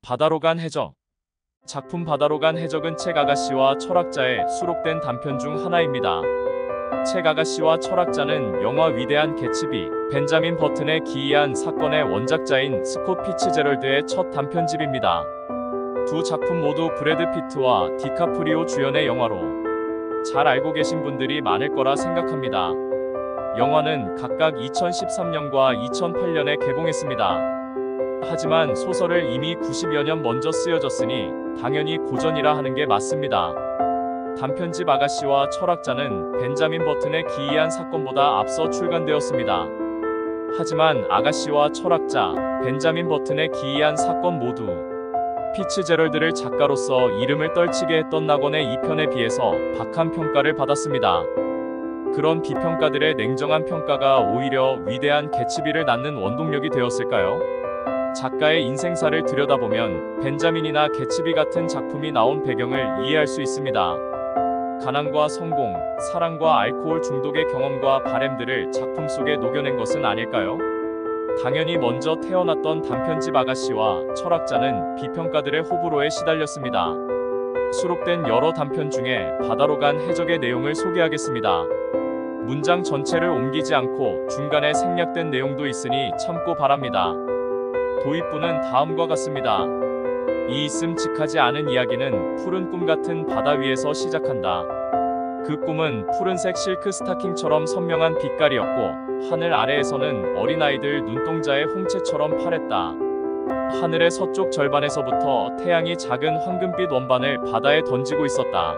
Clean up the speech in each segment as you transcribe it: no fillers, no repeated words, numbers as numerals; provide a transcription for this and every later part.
바다로 간 해적. 작품 바다로 간 해적은 책 아가씨와 철학자의 수록된 단편 중 하나입니다. 책 아가씨와 철학자는 영화 위대한 개츠비, 벤자민 버튼의 기이한 사건의 원작자인 스콧 피츠제럴드의 첫 단편집입니다. 두 작품 모두 브래드 피트와 디카프리오 주연의 영화로 잘 알고 계신 분들이 많을 거라 생각합니다. 영화는 각각 2013년과 2008년에 개봉했습니다. 하지만 소설을 이미 90여 년 먼저 쓰여졌으니 당연히 고전이라 하는 게 맞습니다. 단편집 아가씨와 철학자는 벤자민 버튼의 기이한 사건보다 앞서 출간되었습니다. 하지만 아가씨와 철학자, 벤자민 버튼의 기이한 사건 모두 피츠제럴드를 작가로서 이름을 떨치게 했던 낙원의 2편에 비해서 박한 평가를 받았습니다. 그런 비평가들의 냉정한 평가가 오히려 위대한 개츠비를 낳는 원동력이 되었을까요? 작가의 인생사를 들여다보면 벤자민이나 개츠비 같은 작품이 나온 배경을 이해할 수 있습니다. 가난과 성공, 사랑과 알코올 중독의 경험과 바램들을 작품 속에 녹여낸 것은 아닐까요? 당연히 먼저 태어났던 단편집 아가씨와 철학자는 비평가들의 호불호에 시달렸습니다. 수록된 여러 단편 중에 바다로 간 해적의 내용을 소개하겠습니다. 문장 전체를 옮기지 않고 중간에 생략된 내용도 있으니 참고 바랍니다. 도입부는 다음과 같습니다. 이 있음직하지 않은 이야기는 푸른 꿈 같은 바다 위에서 시작한다. 그 꿈은 푸른색 실크 스타킹처럼 선명한 빛깔이었고 하늘 아래에서는 어린아이들 눈동자의 홍채처럼 파랬다. 하늘의 서쪽 절반에서부터 태양이 작은 황금빛 원반을 바다에 던지고 있었다.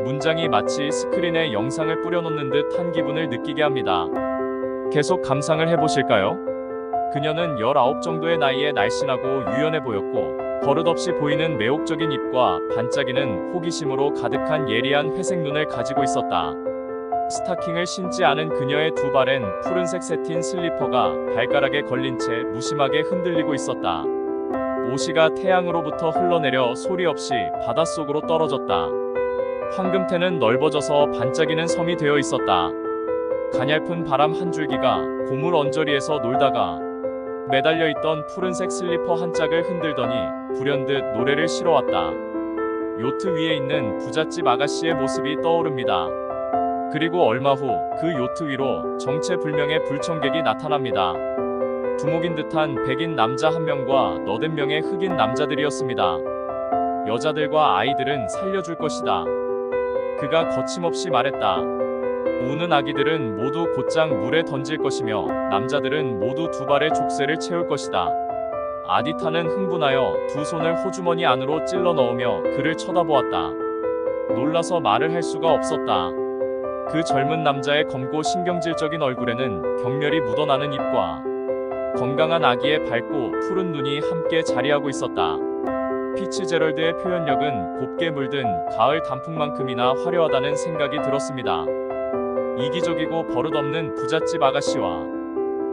문장이 마치 스크린에 영상을 뿌려놓는 듯한 기분을 느끼게 합니다. 계속 감상을 해보실까요? 그녀는 19 정도의 나이에 날씬하고 유연해 보였고 버릇없이 보이는 매혹적인 입과 반짝이는 호기심으로 가득한 예리한 회색 눈을 가지고 있었다. 스타킹을 신지 않은 그녀의 두 발엔 푸른색 세틴 슬리퍼가 발가락에 걸린 채 무심하게 흔들리고 있었다. 오시가 태양으로부터 흘러내려 소리 없이 바닷속으로 떨어졌다. 황금태는 넓어져서 반짝이는 섬이 되어 있었다. 가냘픈 바람 한 줄기가 고물 언저리에서 놀다가 매달려 있던 푸른색 슬리퍼 한 짝을 흔들더니 불현듯 노래를 실어왔다. 요트 위에 있는 부잣집 아가씨의 모습이 떠오릅니다. 그리고 얼마 후 그 요트 위로 정체불명의 불청객이 나타납니다. 두목인 듯한 백인 남자 한 명과 너댓 명의 흑인 남자들이었습니다. 여자들과 아이들은 살려줄 것이다. 그가 거침없이 말했다. 우는 아기들은 모두 곧장 물에 던질 것이며 남자들은 모두 두 발의 족쇄를 채울 것이다. 아디타는 흥분하여 두 손을 호주머니 안으로 찔러 넣으며 그를 쳐다보았다. 놀라서 말을 할 수가 없었다. 그 젊은 남자의 검고 신경질적인 얼굴에는 경멸이 묻어나는 입과 건강한 아기의 밝고 푸른 눈이 함께 자리하고 있었다. 피츠제럴드의 표현력은 곱게 물든 가을 단풍만큼이나 화려하다는 생각이 들었습니다. 이기적이고 버릇없는 부잣집 아가씨와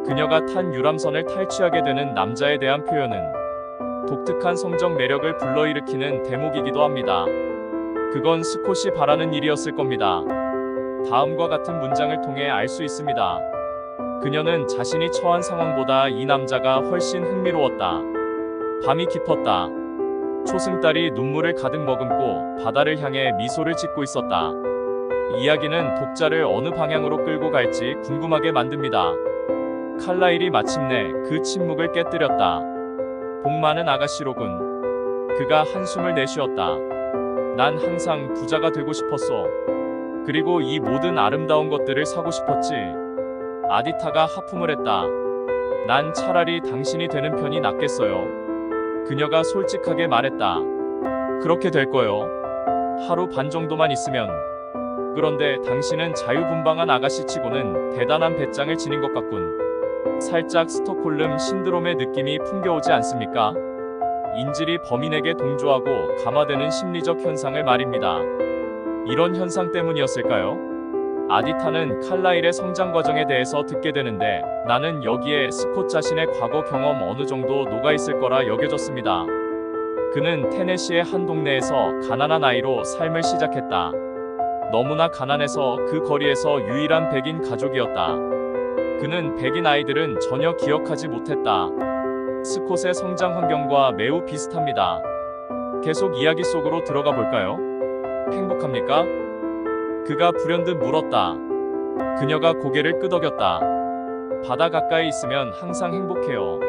그녀가 탄 유람선을 탈취하게 되는 남자에 대한 표현은 독특한 성적 매력을 불러일으키는 대목이기도 합니다. 그건 스콧이 바라는 일이었을 겁니다. 다음과 같은 문장을 통해 알 수 있습니다. 그녀는 자신이 처한 상황보다 이 남자가 훨씬 흥미로웠다. 밤이 깊었다. 초승달이 눈물을 가득 머금고 바다를 향해 미소를 짓고 있었다. 이야기는 독자를 어느 방향으로 끌고 갈지 궁금하게 만듭니다. 칼라일이 마침내 그 침묵을 깨뜨렸다. 복 많은 아가씨로군. 그가 한숨을 내쉬었다. 난 항상 부자가 되고 싶었어. 그리고 이 모든 아름다운 것들을 사고 싶었지. 아디타가 하품을 했다. 난 차라리 당신이 되는 편이 낫겠어요. 그녀가 솔직하게 말했다. 그렇게 될 거요. 하루 반 정도만 있으면. 그런데 당신은 자유분방한 아가씨치고는 대단한 배짱을 지닌 것 같군. 살짝 스톡홀름 신드롬의 느낌이 풍겨오지 않습니까? 인질이 범인에게 동조하고 감화되는 심리적 현상을 말입니다. 이런 현상 때문이었을까요? 아디타는 칼라일의 성장 과정에 대해서 듣게 되는데 나는 여기에 스콧 자신의 과거 경험 어느 정도 녹아있을 거라 여겨졌습니다. 그는 테네시의 한 동네에서 가난한 아이로 삶을 시작했다. 너무나 가난해서 그 거리에서 유일한 백인 가족이었다. 그는 백인 아이들은 전혀 기억하지 못했다. 스콧의 성장 환경과 매우 비슷합니다. 계속 이야기 속으로 들어가 볼까요? 행복합니까? 그가 불현듯 물었다. 그녀가 고개를 끄덕였다. 바다 가까이 있으면 항상 행복해요.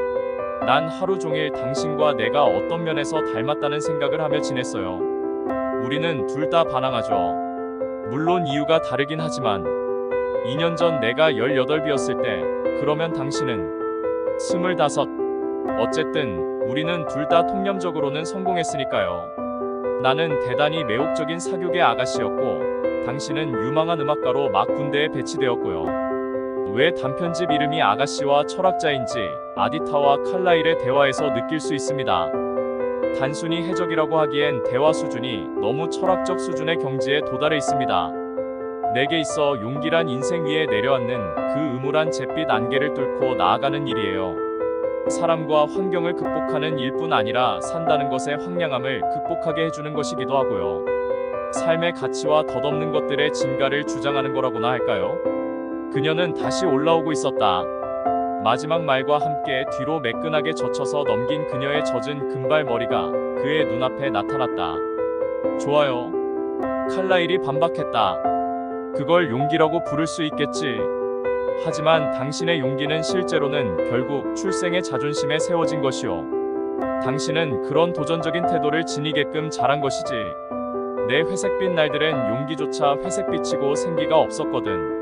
난 하루 종일 당신과 내가 어떤 면에서 닮았다는 생각을 하며 지냈어요. 우리는 둘 다 반항하죠. 물론 이유가 다르긴 하지만 2년 전 내가 18이었을 때 그러면 당신은 25. 어쨌든 우리는 둘 다 통념적으로는 성공했으니까요. 나는 대단히 매혹적인 사교계 아가씨였고 당신은 유망한 음악가로 막 군대에 배치되었고요. 왜 단편집 이름이 아가씨와 철학자인지 아디타와 칼라일의 대화에서 느낄 수 있습니다. 단순히 해적이라고 하기엔 대화 수준이 너무 철학적 수준의 경지에 도달해 있습니다. 내게 있어 용기란 인생 위에 내려앉는 그 음울한 잿빛 안개를 뚫고 나아가는 일이에요. 사람과 환경을 극복하는 일뿐 아니라 산다는 것의 황량함을 극복하게 해주는 것이기도 하고요. 삶의 가치와 덧없는 것들의 진가를 주장하는 거라고나 할까요? 그녀는 다시 올라오고 있었다. 마지막 말과 함께 뒤로 매끈하게 젖혀서 넘긴 그녀의 젖은 금발머리가 그의 눈앞에 나타났다. 좋아요. 칼라일이 반박했다. 그걸 용기라고 부를 수 있겠지. 하지만 당신의 용기는 실제로는 결국 출생의 자존심에 세워진 것이오. 당신은 그런 도전적인 태도를 지니게끔 자란 것이지. 내 회색빛 날들엔 용기조차 회색빛이고 생기가 없었거든.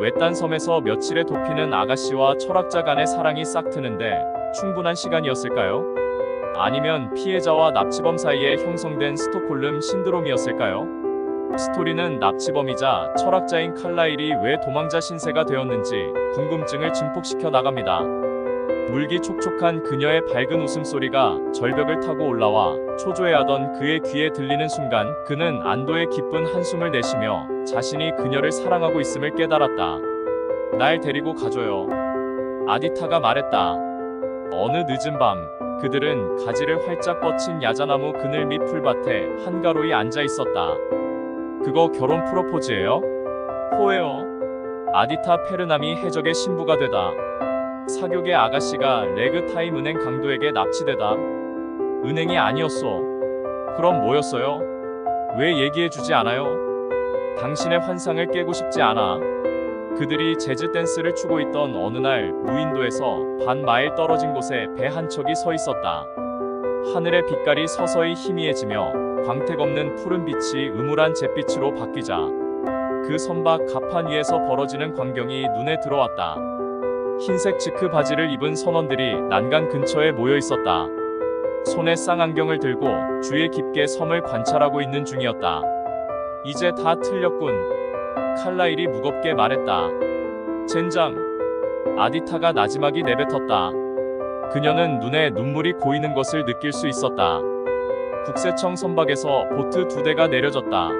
외딴 섬에서 며칠의 도피는 아가씨와 철학자 간의 사랑이 싹 트는데 충분한 시간이었을까요? 아니면 피해자와 납치범 사이에 형성된 스톡홀름 신드롬이었을까요? 스토리는 납치범이자 철학자인 칼라일이 왜 도망자 신세가 되었는지 궁금증을 증폭시켜 나갑니다. 물기 촉촉한 그녀의 밝은 웃음소리가 절벽을 타고 올라와 초조해하던 그의 귀에 들리는 순간 그는 안도의 깊은 한숨을 내쉬며 자신이 그녀를 사랑하고 있음을 깨달았다. 날 데리고 가줘요. 아디타가 말했다. 어느 늦은 밤 그들은 가지를 활짝 뻗친 야자나무 그늘 밑 풀밭에 한가로이 앉아 있었다. 그거 결혼 프로포즈예요? 호예요. 아디타 페르남이 해적의 신부가 되다. 사교계 아가씨가 레그타임 은행 강도에게 납치되다. 은행이 아니었어. 그럼 뭐였어요? 왜 얘기해주지 않아요? 당신의 환상을 깨고 싶지 않아. 그들이 재즈 댄스를 추고 있던 어느 날 무인도에서 반 마일 떨어진 곳에 배 한 척이 서 있었다. 하늘의 빛깔이 서서히 희미해지며 광택 없는 푸른 빛이 음울한 잿빛으로 바뀌자 그 선박 갑판 위에서 벌어지는 광경이 눈에 들어왔다. 흰색 치크 바지를 입은 선원들이 난간 근처에 모여 있었다. 손에 쌍안경을 들고 주의 깊게 섬을 관찰하고 있는 중이었다. 이제 다 틀렸군. 칼라일이 무겁게 말했다. 젠장. 아디타가 나지막이 내뱉었다. 그녀는 눈에 눈물이 고이는 것을 느낄 수 있었다. 국세청 선박에서 보트 2대가 내려졌다.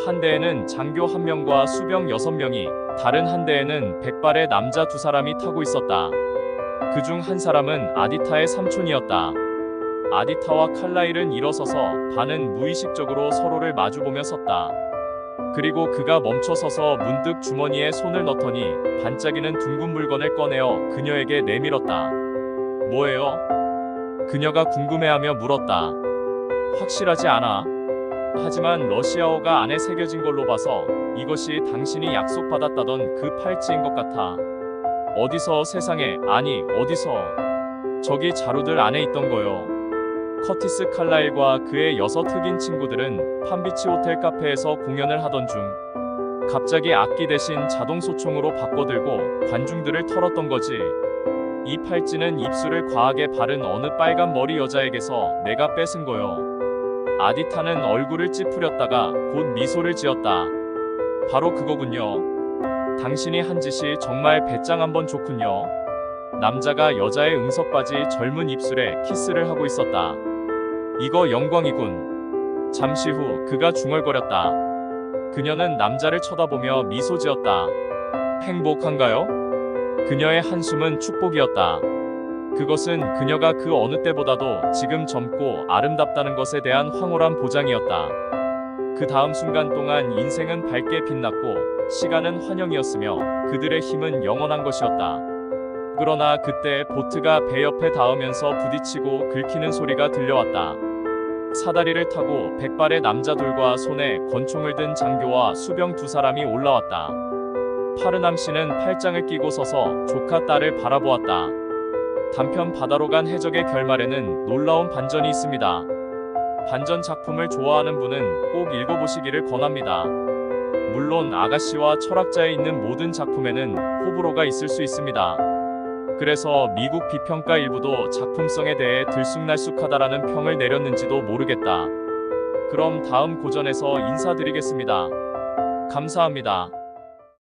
한 대에는 장교 1명과 수병 6명이, 다른 한 대에는 백발의 남자 2사람이 타고 있었다. 그중 한 사람은 아디타의 삼촌이었다. 아디타와 칼라일은 일어서서 반은 무의식적으로 서로를 마주보며 섰다. 그리고 그가 멈춰서서 문득 주머니에 손을 넣더니 반짝이는 둥근 물건을 꺼내어 그녀에게 내밀었다. 뭐예요? 그녀가 궁금해하며 물었다. 확실하지 않아. 하지만 러시아어가 안에 새겨진 걸로 봐서 이것이 당신이 약속받았다던 그 팔찌인 것 같아. 어디서 세상에, 아니 어디서. 저기 자루들 안에 있던 거요. 커티스 칼라일과 그의 6 흑인 친구들은 팜비치 호텔 카페에서 공연을 하던 중 갑자기 악기 대신 자동 소총으로 바꿔들고 관중들을 털었던 거지. 이 팔찌는 입술을 과하게 바른 어느 빨간 머리 여자에게서 내가 뺏은 거요. 아디타는 얼굴을 찌푸렸다가 곧 미소를 지었다. 바로 그거군요. 당신이 한 짓이 정말 배짱 한번 좋군요. 남자가 여자의 응석바지 젊은 입술에 키스를 하고 있었다. 이거 영광이군. 잠시 후 그가 중얼거렸다. 그녀는 남자를 쳐다보며 미소 지었다. 행복한가요? 그녀의 한숨은 축복이었다. 그것은 그녀가 그 어느 때보다도 지금 젊고 아름답다는 것에 대한 황홀한 보장이었다. 그 다음 순간 동안 인생은 밝게 빛났고 시간은 환영이었으며 그들의 힘은 영원한 것이었다. 그러나 그때 보트가 배 옆에 닿으면서 부딪히고 긁히는 소리가 들려왔다. 사다리를 타고 백발의 남자들과 손에 권총을 든 장교와 수병 두 사람이 올라왔다. 파르남 씨는 팔짱을 끼고 서서 조카 딸을 바라보았다. 단편 바다로 간 해적의 결말에는 놀라운 반전이 있습니다. 반전 작품을 좋아하는 분은 꼭 읽어보시기를 권합니다. 물론 아가씨와 철학자에 있는 모든 작품에는 호불호가 있을 수 있습니다. 그래서 미국 비평가 일부도 작품성에 대해 들쑥날쑥하다라는 평을 내렸는지도 모르겠다. 그럼 다음 고전에서 인사드리겠습니다. 감사합니다.